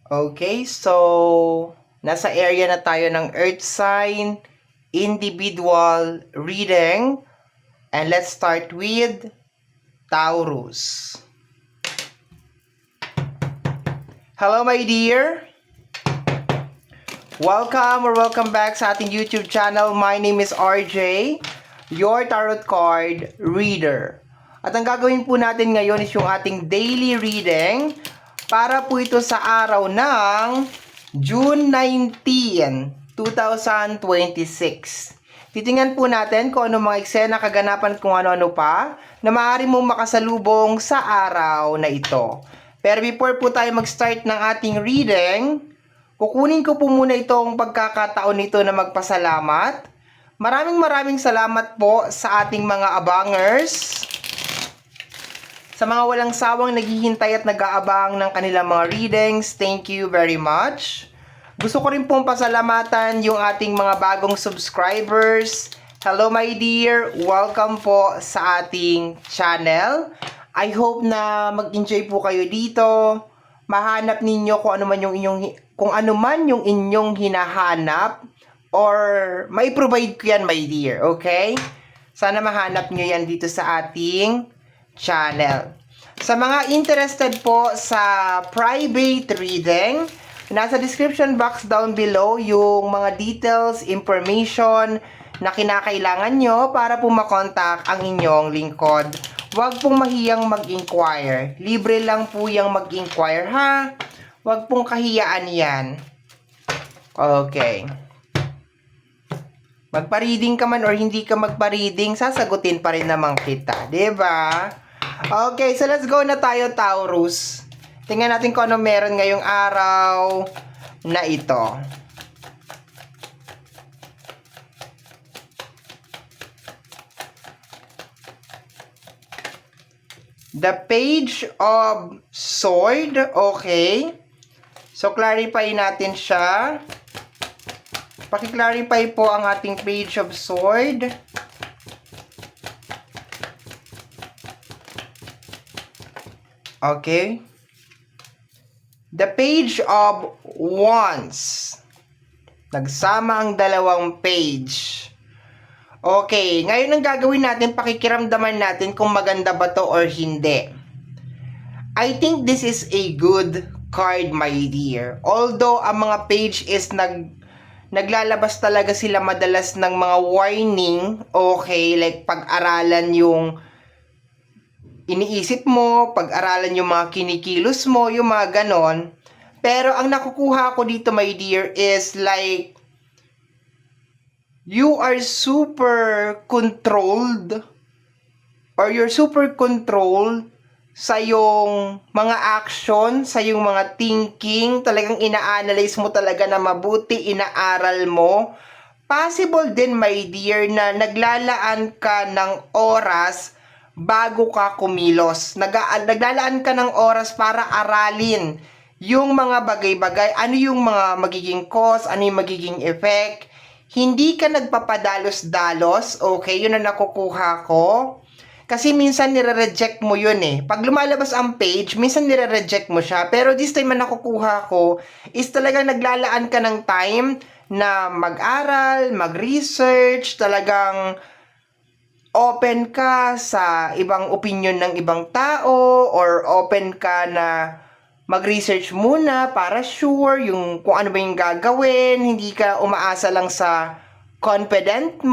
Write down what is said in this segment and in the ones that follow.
Okay, so nasa area na tayo ng Earth sign, individual reading, and let's start with Taurus. Hello my dear! Welcome back sa ating YouTube channel. My name is RJ, your tarot card reader. At ang gagawin po natin ngayon is yung ating daily reading para po ito sa araw ng June 19, 2026. Titingnan po natin kung ano mga eksena, kaganapan, kung ano-ano pa na maaari mong makasalubong sa araw na ito. Pero before po tayo mag-start ng ating reading, kukunin ko po muna itong pagkakataon nito na magpasalamat. Maraming salamat po sa ating mga abangers, sa mga walang sawang naghihintay at nag-aabang ng kanilang mga readings. Thank you very much. Gusto ko rin pong pasalamatan yung ating mga bagong subscribers. Hello my dear, welcome po sa ating channel. I hope na mag-enjoy po kayo dito. Mahanap ninyo kung ano man yung inyong hinahanap, or mai-provide ko yan my dear, okay? Sana mahanap nyo yan dito sa ating channel. Sa mga interested po sa private reading, nasa description box down below yung mga details, information na kinakailangan nyo para po makontak ang inyong lingkod. Huwag pong mahiyang mag-inquire. Libre lang po yung mag-inquire, ha? Huwag pong kahiyaan yan. Okay. Magpa-reading ka man or hindi ka magpa-reading, sasagutin pa rin naman kita. Diba? Okay, so let's go na tayo, Taurus. Tingnan natin kung ano meron ngayong araw na ito. The Page of Sword. Okay. So, clarify natin siya. Paki-clarify po ang ating Page of Sword. Okay. The Page of Wands. Nagsama ang dalawang page. Okay, ngayon ang gagawin natin, pakikiramdaman natin kung maganda ba to or hindi. I think this is a good card, my dear. Although ang mga page is naglalabas talaga sila madalas ng mga warning, okay, like pag-aralan yung iniisip mo, pag-aralan yung mga kinikilos mo, yung mga ganon. Pero ang nakukuha ko dito, my dear, is like you are super controlled, or you're super controlled sa yung mga action, sa yung mga thinking. Talagang ina-analyze mo talaga na mabuti, inaaral mo. Possible din, my dear, na naglalaan ka ng oras bago ka kumilos. Naglalaan ka ng oras para aralin yung mga bagay-bagay. Ano yung mga magiging cause, ano yung magiging effect. Hindi ka nagpapadalos-dalos, okay? Yun ang nakukuha ko. Kasi minsan nire-reject mo yun eh. Pag lumalabas ang page, minsan nire-reject mo siya. Pero this time na nakukuha ko is talagang naglalaan ka ng time na mag-aral, mag-research, talagang open ka sa ibang opinion ng ibang tao, or open ka na mag-research muna para sure yung kung ano ba yung gagawin. Hindi ka umaasa lang sa confidence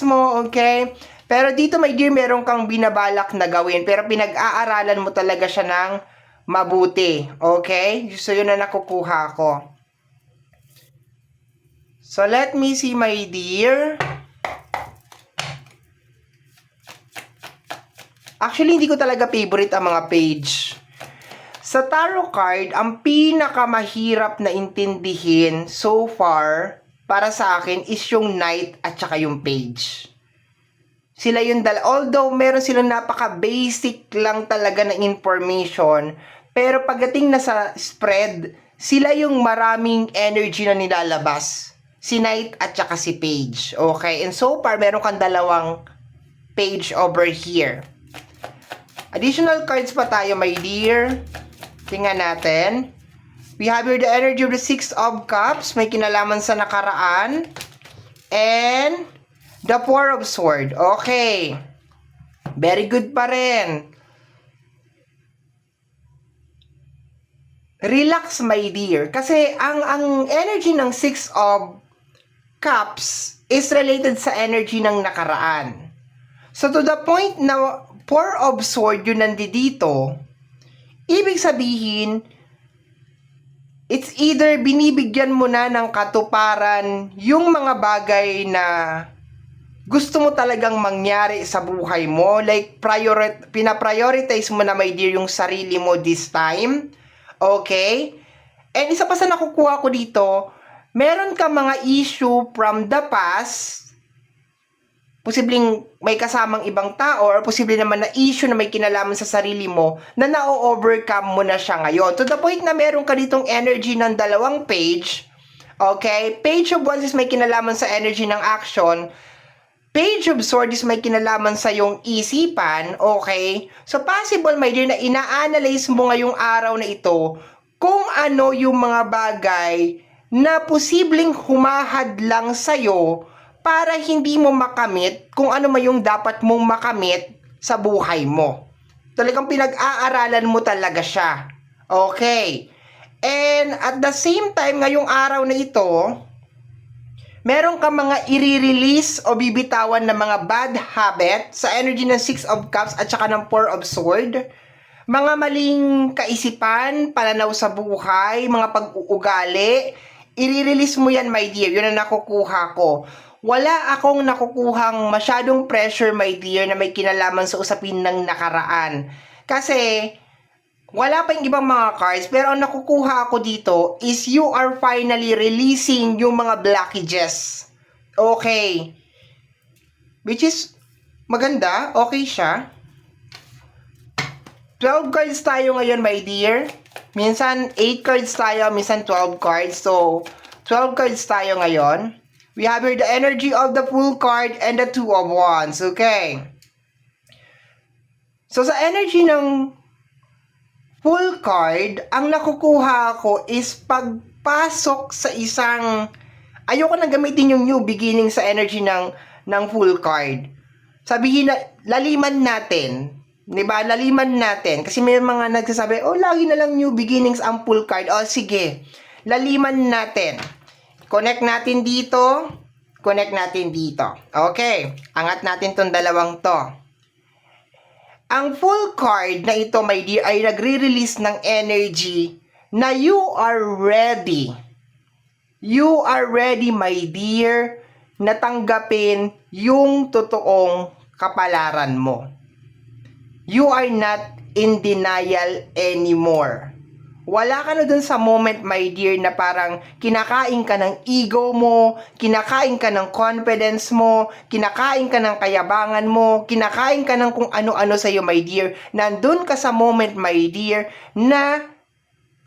mo, okay? Pero dito, my dear, meron kang binabalak na gawin, pero pinag-aaralan mo talaga siya ng mabuti, okay? So yun na nakukuha ko. So let me see, my dear. Actually, hindi ko talaga favorite ang mga page. Sa tarot card, ang pinakamahirap na intindihin so far para sa akin is yung Knight at saka yung Page. Sila yung although meron silang napaka-basic lang talaga na information, pero pagdating na sa spread, sila yung maraming energy na nilalabas. Si Knight at saka si Page. Okay? And so far, meron kang dalawang page over here. Additional cards pa tayo, my dear. Tingnan natin. We have here the energy of the Six of Cups. May kinalaman sa nakaraan. And the Four of Swords. Okay. Very good pa rin. Relax, my dear. Kasi ang energy ng Six of Cups is related sa energy ng nakaraan. So to the point na Four of Swords yun nandito, ibig sabihin, it's either binibigyan mo na ng katuparan yung mga bagay na gusto mo talagang mangyari sa buhay mo. Like, pinaprioritize mo na, my dear, yung sarili mo this time. Okay? And isa pa sa nakukuha ko dito, meron ka mga issue from the past, posibleng may kasamang ibang tao or posible naman na issue na may kinalaman sa sarili mo na na-overcome mo na siya ngayon. To the point na meron ka ditong energy ng dalawang page. Okay? Page of Wands is may kinalaman sa energy ng action. Page of Swords is may kinalaman sa yung isipan. Okay? So possible, my dear, na ina-analyze mo ngayong araw na ito kung ano yung mga bagay na posibleng humahad lang sa'yo para hindi mo makamit kung ano man yung dapat mong makamit sa buhay mo. Talagang pinag-aaralan mo talaga siya. Okay. And at the same time, ngayong araw na ito, meron ka mga i-release o bibitawan na mga bad habit sa energy ng Six of Cups at saka ng Four of Swords. Mga maling kaisipan, pananaw sa buhay, mga pag-uugali, i-release mo yan, my dear. Yun ang nakukuha ko. Wala akong nakukuhang masyadong pressure, my dear, na may kinalaman sa usapin ng nakaraan. Kasi, wala pa yung ibang mga cards, pero ang nakukuha ako dito is you are finally releasing yung mga blockages. Okay. Which is, maganda. Okay siya. 12 cards tayo ngayon, my dear. Minsan, 8 cards tayo, minsan 12 cards. So, 12 cards tayo ngayon. We have here the energy of the Fool card and the Two of Wands. Okay. So, sa energy ng Fool card, ang nakukuha ko is pagpasok sa isang... Ayoko nang gamitin yung new beginning sa energy ng Fool card. Sabihin na, laliman natin. Diba? Laliman natin. Kasi may mga nagsasabi, oh, lagi na lang new beginnings ang Fool card. Oh, sige. Laliman natin. Connect natin dito. Connect natin dito. Okay. Angat natin tong dalawang to. Ang Fool card na ito, my dear, ay nagre-release ng energy na you are ready. You are ready, my dear, na tanggapin yung totoong kapalaran mo. You are not in denial anymore. Wala ka na dun sa moment, my dear, na parang kinakain ka ng ego mo, kinakain ka ng confidence mo, kinakain ka ng kayabangan mo, kinakain ka ng kung ano-ano sa'yo, my dear. Nandun ka sa moment, my dear, na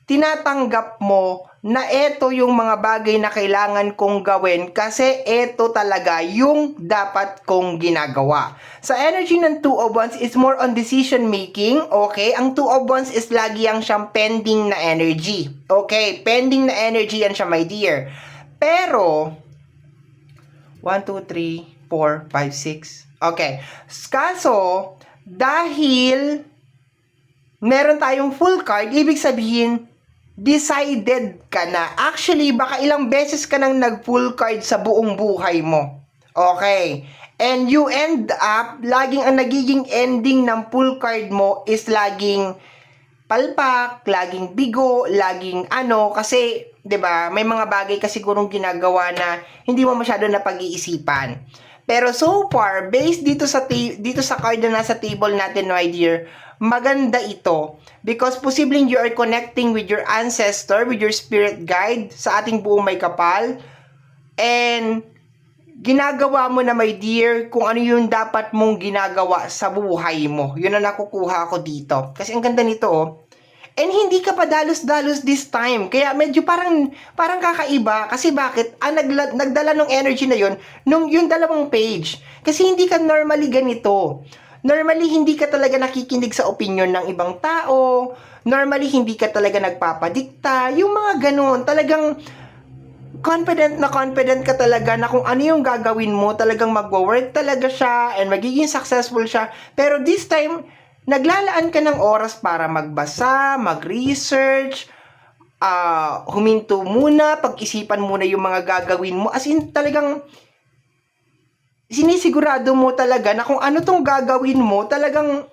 tinatanggap mo na eto yung mga bagay na kailangan kong gawin kasi eto talaga yung dapat kong ginagawa. Sa energy ng Two of Wands is more on decision making, okay? Ang Two of Wands is lagi yang siyang pending na energy. Okay, pending na energy yan siya, my dear. Pero 1, 2, 3, 4, 5, 6. Okay. Kaso dahil meron tayong full card, ibig sabihin decided ka na. Actually, baka ilang beses ka nang nag-full card sa buong buhay mo. Okay. And you end up, laging ang nagiging ending ng full card mo is laging palpak, laging bigo, laging ano, kasi, 'di ba, may mga bagay kasi sigurong ginagawa na hindi mo masyado na pag-iisipan. Pero so far, based dito sa card na nasa table natin, my dear, maganda ito because posibleng you are connecting with your ancestor, with your spirit guide sa ating buong may kapal, and ginagawa mo na, my dear, kung ano yung dapat mong ginagawa sa buhay mo. Yun ang nakukuha ko dito. Kasi ang ganda nito, oh. And hindi ka pa dalos-dalos this time. Kaya medyo parang kakaiba. Kasi bakit? Nagdala ng energy na yun, yung dalawang page. Kasi hindi ka normally ganito. Normally, hindi ka talaga nakikinig sa opinion ng ibang tao. Normally, hindi ka talaga nagpapadikta. Yung mga ganun, talagang confident ka talaga na kung ano yung gagawin mo, talagang magwo-work talaga siya and magiging successful siya. Pero this time, naglalaan ka ng oras para magbasa, mag-research, huminto muna, pag-isipan muna yung mga gagawin mo. As in, talagang sinisigurado mo talaga na kung ano tong gagawin mo, talagang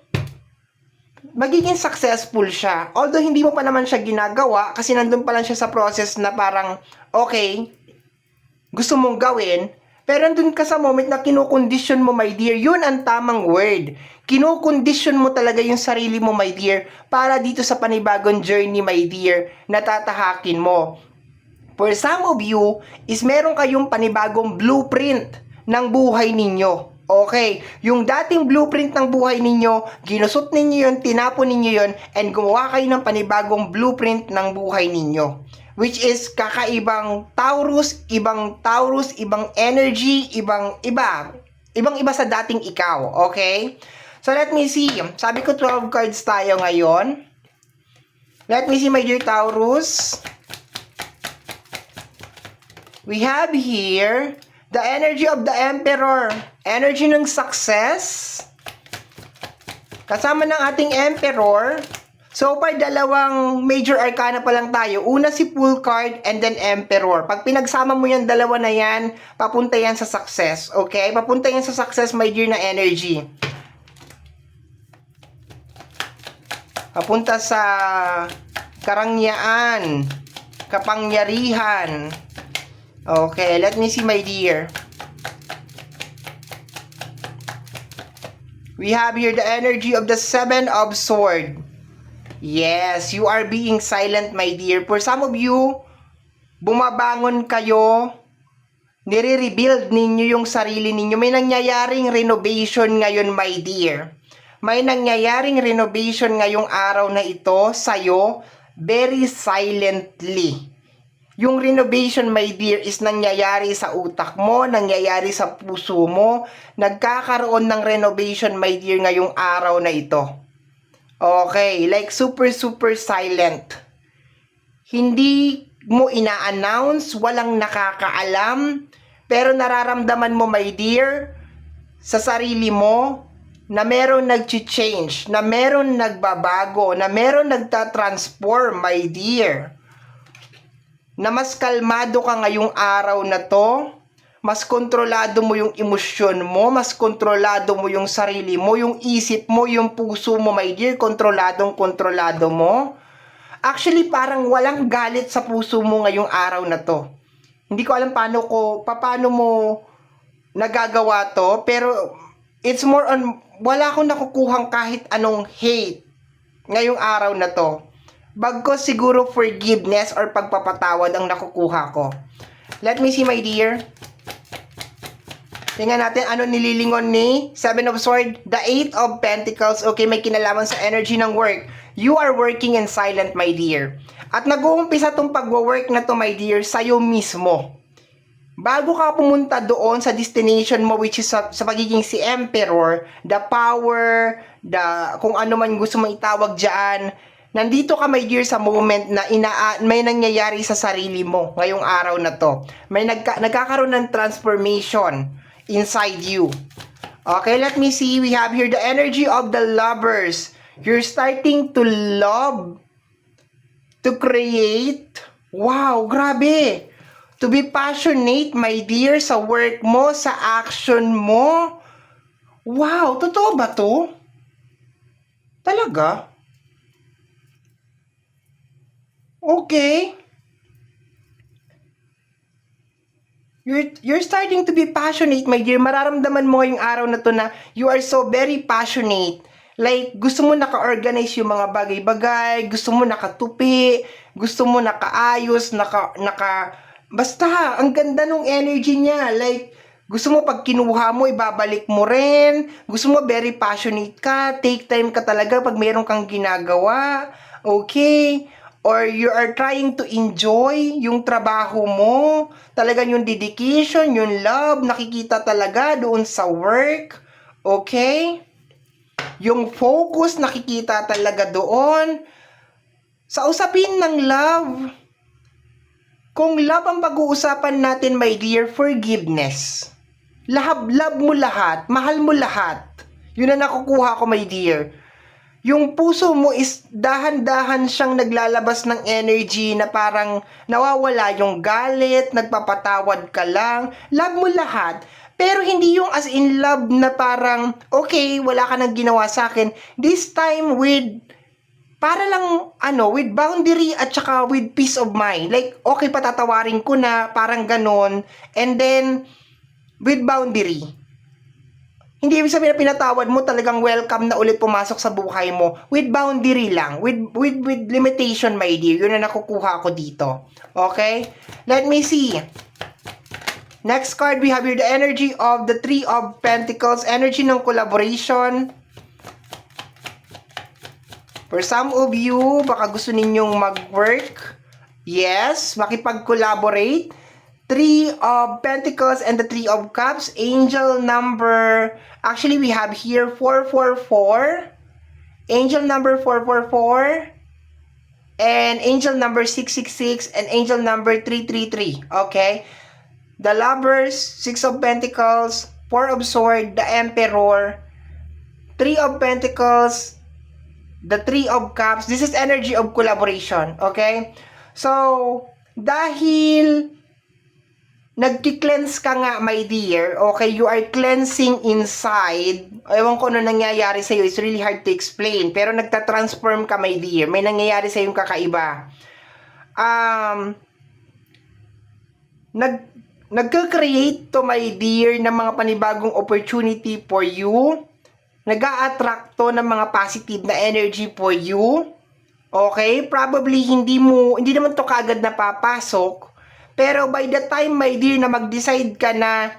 magiging successful siya. Although hindi mo pa naman siya ginagawa kasi nandun pa lang siya sa process na parang, okay, gusto mong gawin, pero nandun ka sa moment na kinukondisyon mo, my dear. Yun ang tamang word. Kinukondisyon mo talaga yung sarili mo, my dear, para dito sa panibagong journey, my dear, na tatahakin mo. For some of you, is meron kayong panibagong blueprint ng buhay ninyo. Okay, yung dating blueprint ng buhay ninyo, ginusot ninyo yun, tinapon ninyo yun, and gumawa kayo ng panibagong blueprint ng buhay ninyo. Which is kakaibang Taurus, ibang energy, ibang iba sa dating ikaw. Okay? So let me see. Sabi ko 12 cards tayo ngayon. Let me see, my dear Taurus. We have here the energy of the Emperor. Energy ng success. Kasama ng ating Emperor. So far, dalawang major arcana pa lang tayo. Una si Fool card and then Emperor. Pag pinagsama mo yung dalawa na yan, papunta yan sa success. Okay? Papunta yan sa success, my dear, na energy. Papunta sa karangyaan, kapangyarihan. Okay, let me see, my dear. We have here the energy of the Seven of Swords. Yes, you are being silent, my dear. For some of you, bumabangon kayo, nire-rebuild ninyo yung sarili ninyo. May nangyayaring renovation ngayon, my dear. May nangyayaring renovation ngayong araw na ito sa'yo, very silently. Yung renovation, my dear, is nangyayari sa utak mo, nangyayari sa puso mo. Nagkakaroon ng renovation, my dear, ngayong araw na ito. Okay, like super silent. Hindi mo ina-announce, walang nakakaalam, pero nararamdaman mo, my dear, sa sarili mo, na meron nag-change, na meron nagbabago, na meron nagtatransform, my dear. Na mas kalmado ka ngayong araw na to, mas kontrolado mo yung emosyon mo, mas kontrolado mo yung sarili mo, yung isip mo, yung puso mo, my dear, kontrolado mo. Actually, parang walang galit sa puso mo ngayong araw na to. Hindi ko alam paano mo nagagawa to, pero it's more on, wala akong nakukuhang kahit anong hate ngayong araw na to. Bagko siguro forgiveness or pagpapatawad ang nakukuha ko. Let me see, my dear. Tingnan natin ano nililingon ni Seven of Swords, the Eight of Pentacles. Okay, may kinalaman sa energy ng work. You are working in silent, my dear. At nag-uumpisa tong pagwo-work na to, my dear, sa'yo mismo. Bago ka pumunta doon sa destination mo, which is sa pagiging si Emperor, the power, kung ano man gusto mong itawag dyan, nandito ka, my dear, sa moment na may nangyayari sa sarili mo ngayong araw na to. May nagkakaroon ng transformation inside you. Okay, let me see. We have here the energy of the lovers. You're starting to love, to create. Wow, grabe. To be passionate, my dear, sa work mo, sa action mo. Wow, totoo ba to? Talaga? Okay. You're starting to be passionate, my dear. Mararamdaman mo ngayong araw na to na you are so very passionate. Like, gusto mo naka-organize yung mga bagay-bagay, gusto mo nakatupi, gusto mo nakaayos, basta, ang ganda nung energy niya. Like, gusto mo pag kinuha mo, ibabalik mo rin. Gusto mo very passionate ka, take time ka talaga pag mayroon kang ginagawa. Okay? Or you are trying to enjoy yung trabaho mo. Talagang yung dedication, yung love, nakikita talaga doon sa work. Okay? Yung focus nakikita talaga doon sa usapin ng love. Kung love ang pag-uusapan natin, my dear, forgiveness. Love mo lahat, mahal mo lahat. Yun ang nakukuha ko, my dear. Yung puso mo is dahan-dahan siyang naglalabas ng energy na parang nawawala yung galit, nagpapatawad ka lang. Love mo lahat. Pero hindi yung as in love na parang, okay, wala ka nang ginawa sa akin. This time with para lang, with boundary at saka with peace of mind. Like, okay, patatawarin ko na, parang ganon. And then, with boundary. Hindi ibig sabihin na pinatawad mo, talagang welcome na ulit pumasok sa buhay mo. With boundary lang. With limitation, my dear. Yun na nakukuha ko dito. Okay? Let me see. Next card, we have here the energy of the Three of Pentacles. Energy ng collaboration. For some of you, baka gusto ninyong mag-work. Yes, makipag-collaborate. Three of Pentacles and the Three of Cups. Angel number, actually we have here 444. Angel number 444. And angel number 666 and angel number 333. Okay? The Lovers, Six of Pentacles, Four of Swords, the Emperor, Three of Pentacles, the Three of Cups. This is energy of collaboration. Okay? So, dahil nagki-cleanse ka nga, my dear, okay, you are cleansing inside. Ewan ko ano nangyayari sa'yo, it's really hard to explain. Pero nagta-transform ka, my dear. May nangyayari sa'yo yung kakaiba. Nagka-create to, my dear, ng mga panibagong opportunity for you. Nag-a-attract to ng mga positive na energy for you. Okay? Probably hindi naman to kaagad napapasok. Pero by the time, my dear, na mag-decide ka na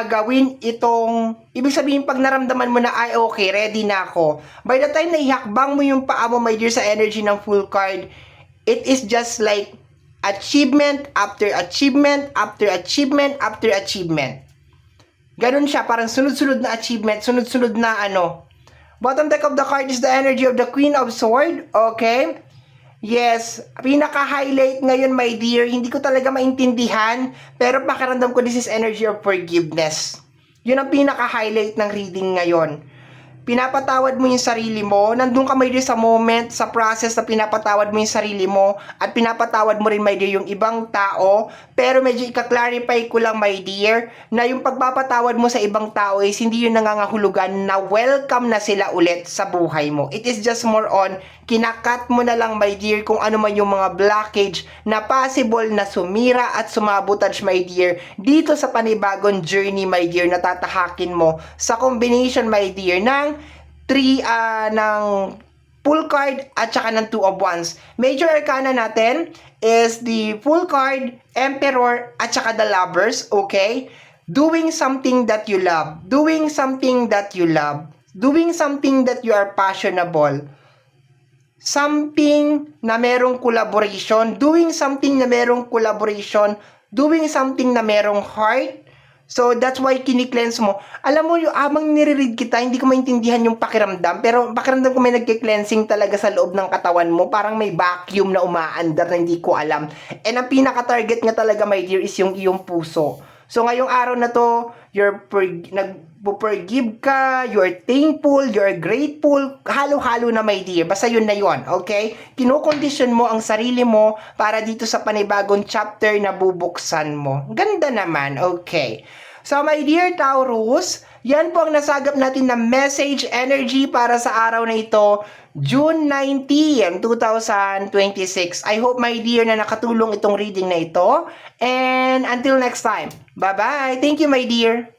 gawin itong, ibig sabihin pag naramdaman mo na, ay okay, ready na ako. By the time na ihakbang mo yung paa mo, my dear, sa energy ng full card, it is just like achievement after achievement after achievement after achievement. Ganun siya, parang sunod-sunod na achievement, sunod-sunod na ano. Bottom deck of the card is the energy of the Queen of Swords. Okay? Yes, pinaka-highlight ngayon, my dear, hindi ko talaga maintindihan, pero pakiramdam ko this is energy of forgiveness. Yun ang pinaka-highlight ng reading ngayon. Pinapatawad mo yung sarili mo, nandun ka, my dear, sa moment, sa process na pinapatawad mo yung sarili mo, at pinapatawad mo rin, my dear, yung ibang tao, pero medyo ika-clarify ko lang, my dear, na yung pagpapatawad mo sa ibang tao is hindi yun nangangahulugan na welcome na sila ulit sa buhay mo. It is just more on, kinakat mo na lang, my dear, kung ano man yung mga blockage na possible na sumira at sumabotage, my dear, dito sa panibagong journey, my dear, na tatahakin mo sa combination, my dear, ng full card at saka ng Two of Wands. Major arcana natin is the full card, Emperor, at saka the Lovers, okay? Doing something that you love. Doing something that you love. Doing something that you are passionable. Something na merong collaboration. Doing something na merong collaboration. Doing something na merong heart. So, that's why kini-cleanse mo. Alam mo, yung amang nire-read kita, hindi ko maintindihan yung pakiramdam. Pero pakiramdam ko may nagki-cleansing talaga sa loob ng katawan mo. Parang may vacuum na umaandar na hindi ko alam. And ang pinaka-target nga talaga, my dear, is yung iyong puso. So, ngayong araw na to, nag-forgive ka, you're thankful, you're grateful, halo-halo na, my dear. Basta yun na yun, okay? Kinokondisyon mo ang sarili mo para dito sa panibagong chapter na bubuksan mo. Ganda naman, okay. So, my dear Taurus, yan po ang nasagap natin na message energy para sa araw na ito, June 19, 2026. I hope, my dear, na nakatulong itong reading na ito. And until next time, bye-bye. Thank you, my dear.